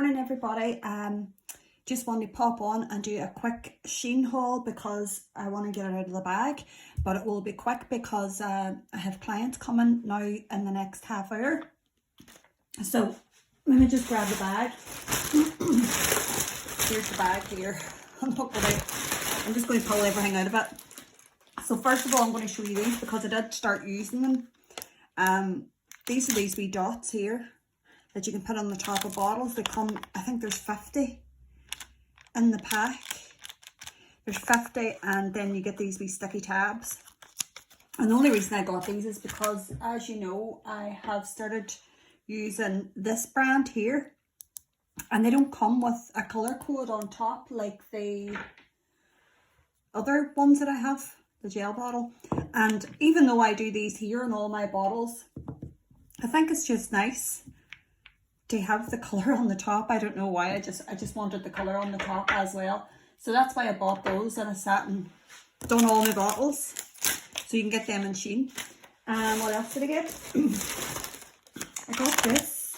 morning everybody. Just wanted to pop on and do a quick SHEIN haul because I want to get it out of the bag, but it will be quick because I have clients coming now in the next half hour. So let me just grab the bag. Here's the bag here. I'm just going to pull everything out of it. So first of all, I'm going to show you these because I did start using them. These are these wee dots here that you can put on the top of bottles. They come, I think there's 50 in the pack. There's 50, and then you get these wee sticky tabs. And the only reason I got these is because, as you know, I have started using this brand here, and they don't come with a colour code on top like the other ones that I have, the gel bottle. And even though I do these here in all my bottles, I think it's just nice to have the colour on the top. I don't know why, I just wanted the colour on the top as well. So that's why I bought those, and I sat and done all my bottles. So you can get them in SHEIN. What else did I get? I got this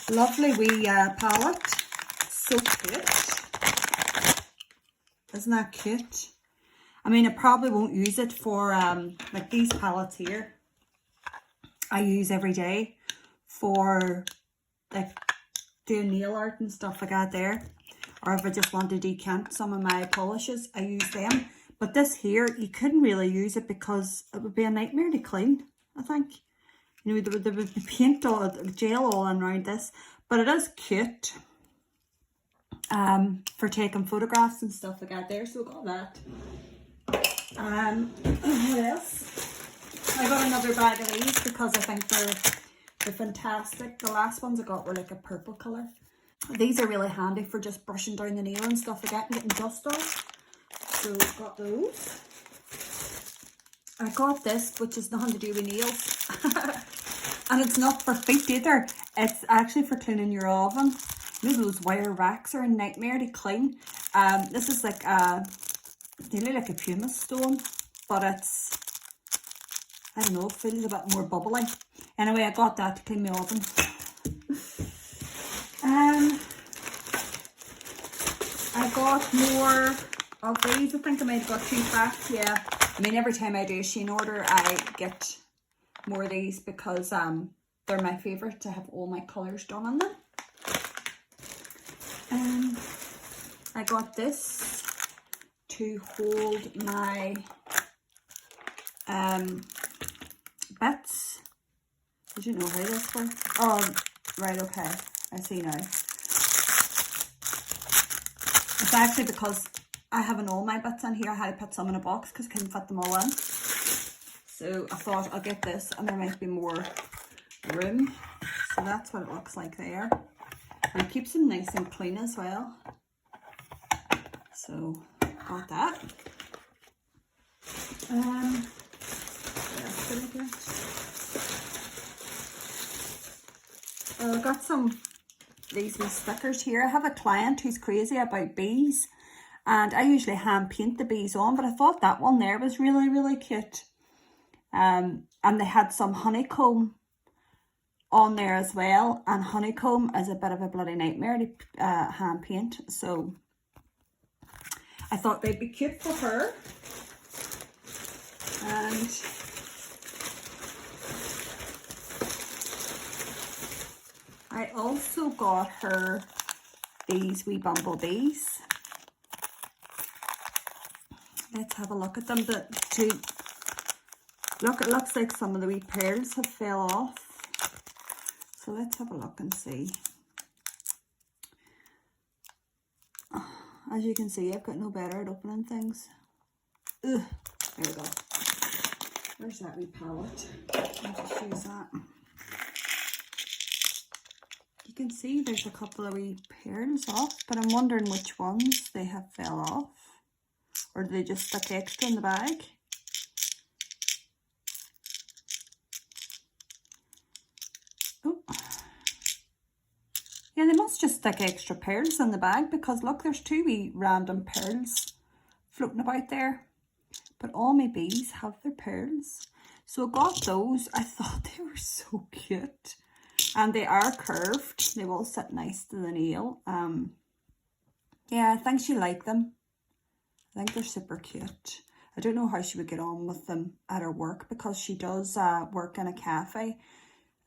lovely wee palette. So cute. Isn't that cute? I mean, I probably won't use it for, like these palettes here, I use every day for like doing nail art and stuff like that there. Or if I just want to decant some of my polishes, I use them. But this here, you couldn't really use it because it would be a nightmare to clean, I think. You know, there would be paint all, gel all around this. But it is cute for taking photographs and stuff like that there. So I got that. What else? I got another bag of these because I think they're fantastic. The last ones I got were like a purple colour. These are really handy for just brushing down the nail and stuff like that and getting dust off. So got those. I got this, which is nothing to do with nails. And it's not for feet either. It's actually for cleaning your oven. You know, those wire racks are a nightmare to clean. This is like nearly like a pumice stone, but it's, I don't know, it feels a bit more bubbly. Anyway, I got that to clean my oven. I got more of these. I think I might have got 2 packs, yeah. I mean, every time I do a SHEIN order, I get more of these because they're my favourite to have all my colours done on them. I got this to hold my bits. Did you know how this works? Oh, right, okay. I see now. It's actually because I haven't all my bits in here. I had to put some in a box because I couldn't fit them all in. So I thought I'll get this and there might be more room. So that's what it looks like there. And it keeps them nice and clean as well. So got that. What else did I get? I got these wee stickers here. I have a client who's crazy about bees, and I usually hand paint the bees on, but I thought that one there was really, really cute. And they had some honeycomb on there as well, and honeycomb is a bit of a bloody nightmare to hand paint, so I thought they'd be cute for her. And I also got her these wee bumblebees. Let's have a look at them. Look, it looks like some of the wee pearls have fell off. So let's have a look and see. As you can see, I've got no better at opening things. Ugh, there we go. Where's that wee palette? I'll just use that. You can see there's a couple of wee pearls off, but I'm wondering which ones they have fell off. Or do they just stuck extra in the bag? Oh. Yeah, they must just stick extra pearls in the bag because look, there's 2 wee random pearls floating about there. But all my bees have their pearls. So I got those. I thought they were so cute. And they are curved. They will sit nice to the nail. Yeah, I think she liked them. I think they're super cute. I don't know how she would get on with them at her work because she does work in a cafe.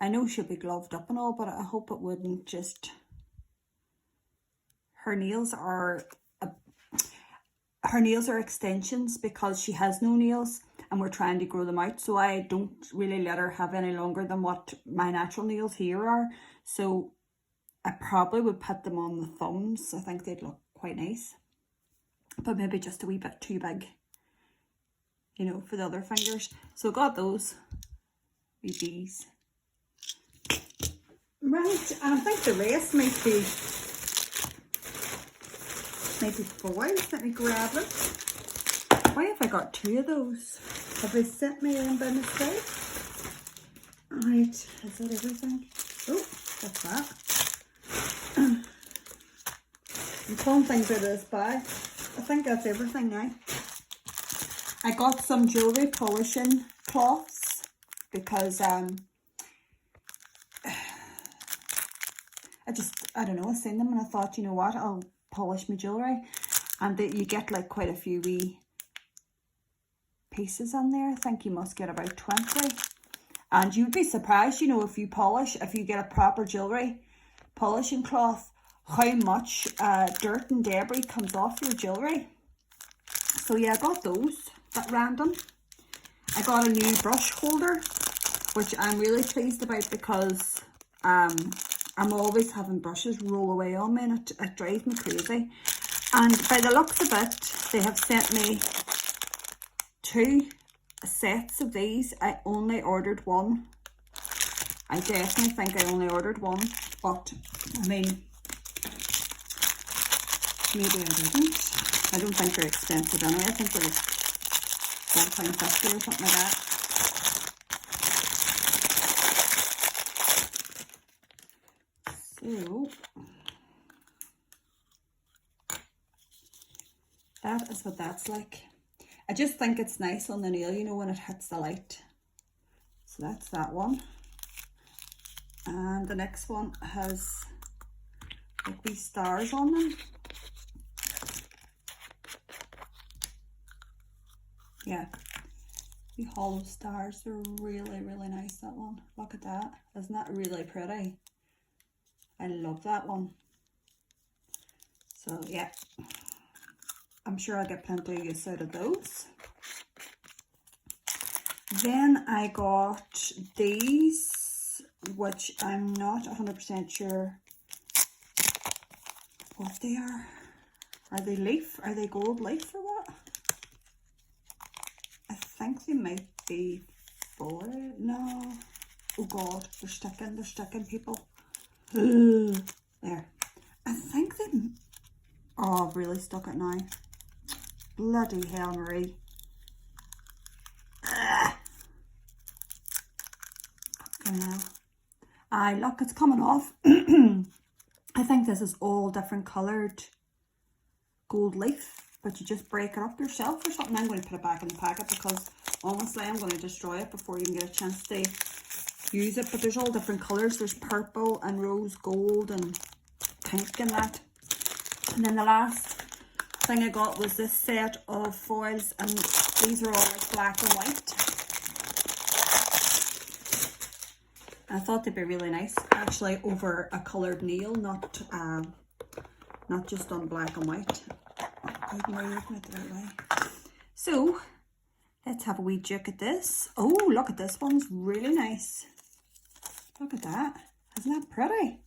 I know she'll be gloved up and all, but I hope it wouldn't just... Her nails are extensions because she has no nails and we're trying to grow them out. So I don't really let her have any longer than what my natural nails here are. So I probably would put them on the thumbs. I think they'd look quite nice. But maybe just a wee bit too big, you know, for the other fingers. So got those wee bees. Right, and I think the rest might be boys. Let me grab them. Why have I got two of those? Have they sent me in by mistake? Right, is that everything? Oh, what's that? I'm pulling things out of this bag. I think that's everything now. I got some jewellery polishing cloths because I don't know, I seen them and I thought, you know what, I'll polish my jewellery. And that you get like quite a few wee pieces on there. I think you must get about 20. And you'd be surprised, you know, if you get a proper jewellery polishing cloth, how much dirt and debris comes off your jewellery. So yeah, I got those at random. I got a new brush holder, which I'm really pleased about because I'm always having brushes roll away on me and it drives me crazy. And by the looks of it, they have sent me 2 sets of these. I only ordered one. I definitely think I only ordered one, but I mean, maybe I didn't. I don't think they're expensive anyway. I think they're like £1.50 or something like that. So that is what that's like. I just think it's nice on the nail, you know, when it hits the light. So that's that one. And the next one has like these stars on them. Yeah, the hollow stars, they're really, really nice, that one. Look at that. Isn't that really pretty? I love that one. So yeah, I'm sure I'll get plenty of use out of those. Then I got these, which I'm not 100% sure what they are. Are they leaf? Are they gold leaf or what? I think they might be foil. No. Oh God, they're sticking people. There. I think they... Oh, I've really stuck it now. Bloody hell, Marie. Fucking hell. Aye, look, it's coming off. I think this is all different coloured gold leaf, but you just break it up yourself or something. I'm going to put it back in the packet because honestly I'm going to destroy it before you can get a chance to use it. But there's all different colours. There's purple and rose gold and pink and that. And then the last thing I got was this set of foils, and these are all like black and white. I thought they'd be really nice actually over a coloured nail, not just on black and white. So let's have a wee look at this. Oh, look at this one's really nice. Look at that. Isn't that pretty?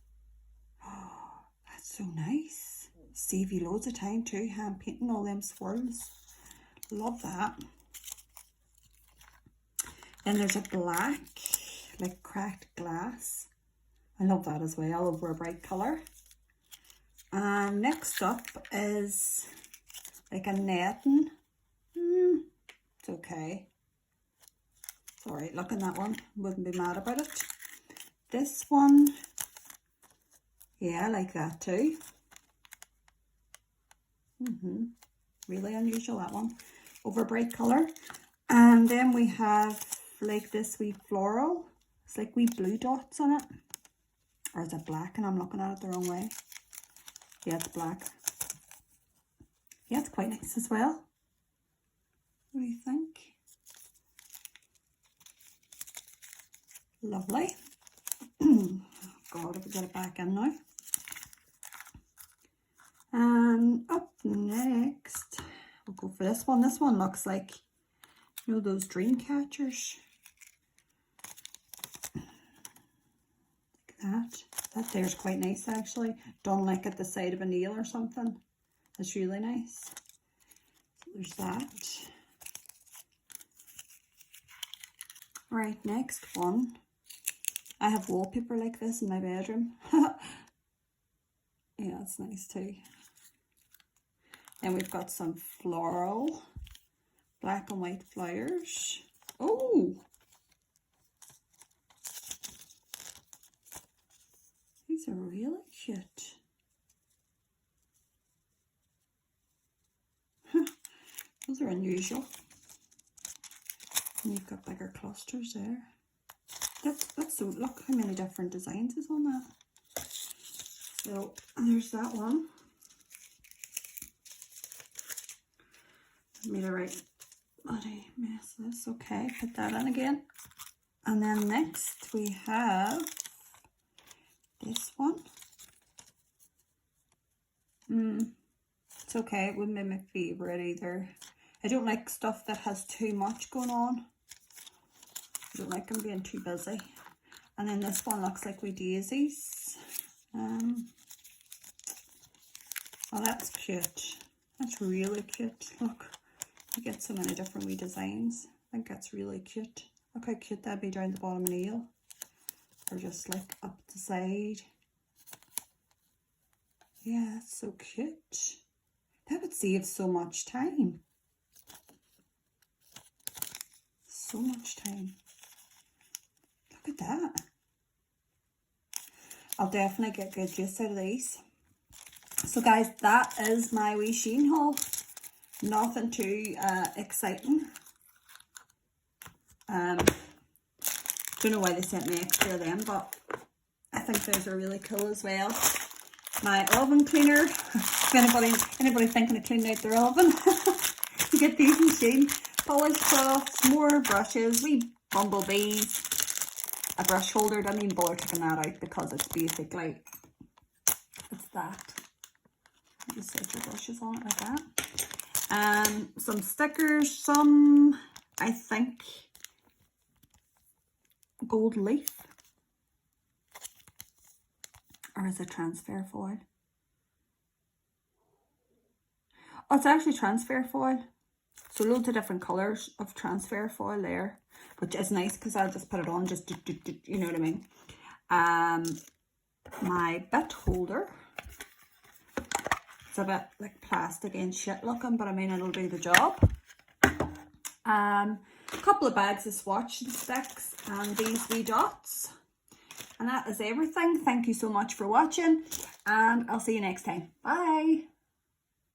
Oh, that's so nice. Save you loads of time too, hand painting all them swirls. Love that. Then there's a black, like cracked glass. I love that as well, over a bright colour. And next up is like a netting. It's okay. It's alright, look at that one. Wouldn't be mad about it. This one, yeah, I like that too. Really unusual, that one. Over a bright colour. And then we have like this wee floral. It's like wee blue dots on it. Or is it black and I'm looking at it the wrong way? Yeah, it's black. Yeah, it's quite nice as well. What do you think? Lovely. God, if we get it back in now. And up next, we'll go for this one. This one looks like, you know, those dream catchers. Like that. That there's quite nice actually. Done like at the side of a nail or something. That's really nice. So there's that. Right, next one. I have wallpaper like this in my bedroom. Yeah, it's nice too. Then we've got some floral, black and white flowers. Oh! These are really cute. Those are unusual. And you've got bigger clusters there. That's so, look how many different designs is on that. So there's that one. Made a right bloody mess of this. Okay, put that in again. And then next we have this one. It's okay, it wouldn't be my favourite either. I don't like stuff that has too much going on. I don't like them being too busy. And then this one looks like with daisies. Oh, that's cute. That's really cute. Look, you get so many different wee designs. I think that's really cute. Look how cute that'd be down the bottom nail. Or just like up the side. Yeah, that's so cute. That would save so much time. So much time. Look at that. I'll definitely get good use out of these. So guys, that is my wee SHEIN haul. Nothing too exciting. Don't know why they sent me extra of them, but I think those are really cool as well. My oven cleaner. If anybody thinking of cleaning out their oven, you get these in SHEIN. Polish cloths, more brushes, wee bumblebees, a brush holder. Don't even bother taking that out because it's basically, it's that. You set your brushes on it like that. Some stickers, some, I think, gold leaf. Or is it transfer foil? Oh, it's actually transfer foil. So loads of different colours of transfer foil there, which is nice because I'll just put it on, just you know what I mean. My bit holder. It's a bit like plastic and shit looking, but I mean it'll do the job. A couple of bags of swatch sticks and these wee dots. And that is everything. Thank you so much for watching, and I'll see you next time. Bye.